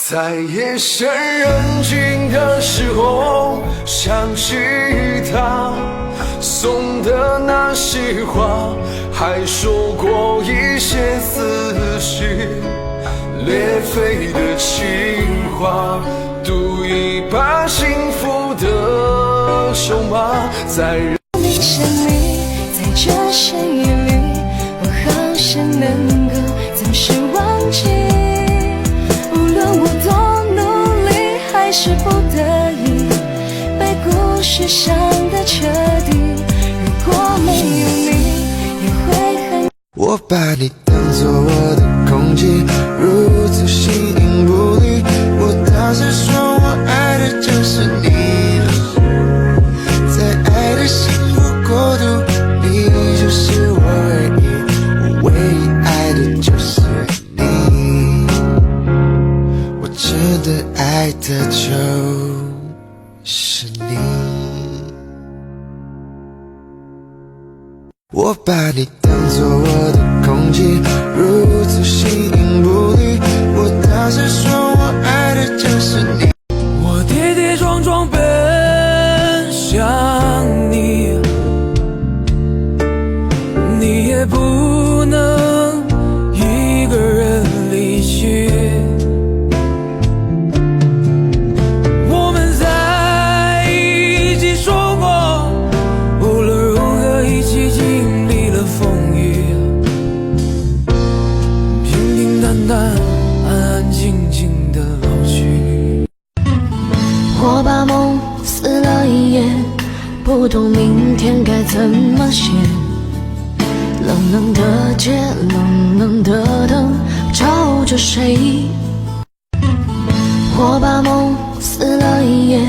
在夜深人静的时候，想起他送的那些话，还说过一些似是裂肺的情话，赌一把幸福的筹码。在没想你，在这深夜里，我好想能够暂时忘记。无论我多努力，还是不得已，被故事伤得彻底。如果没有你，也会很……我把你当作我的空气，如此形影不离。我大声说，我爱的就是你。在爱的幸福国度，你就是我唯一，我唯一爱的就是你。我真的爱的就是你。我把你当作我的空气，如此形影不离。我大声说，我爱的就是你。我跌跌撞撞奔向你，你也不能一个人离去。我们在一起说过，无论如何一起经历了风雨，平平淡淡，安安静静的老去。我把梦撕了一页，不懂明天该怎么写。冷冷的街，冷冷的灯，照着谁？我把梦撕了一页。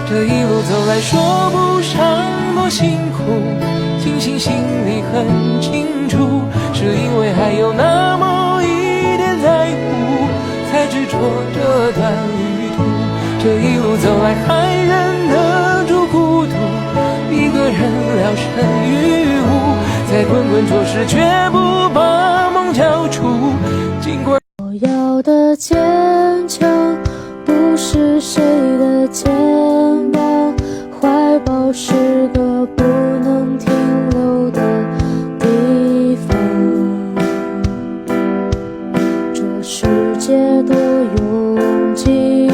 这一路走来，说不上多辛苦，庆幸心里很清楚，是因为还有那么一点在乎，才执着这段旅途。这一路走来，还忍得住孤独，一个人聊胜于无，在滚滚浊世却不把梦交出。尽管我要的坚强，不是谁的肩膀，怀抱是个不能停留的地方。这世界多拥挤，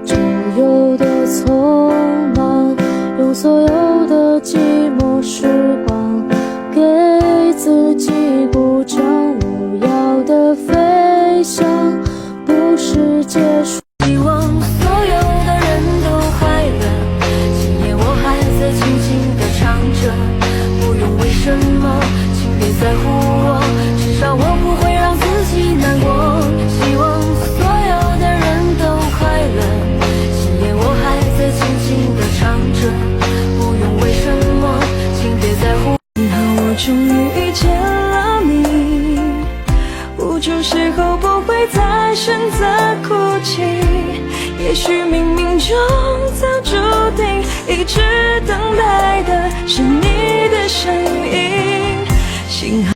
就有多匆忙，用所有的寂寞时光给自己鼓掌。我要的飞翔，不是结束。希望所有的人都快乐，今夜我还在轻轻地唱着，不用为什么，请别在乎我，至少我不会让自己难过。希望所有的人都快乐，今夜我还在轻轻地唱着，不用为什么，请别在乎。我终于遇见了你，无助时候不会再选择哭泣，也许冥冥中早注定，一直等待的是你的声音。幸好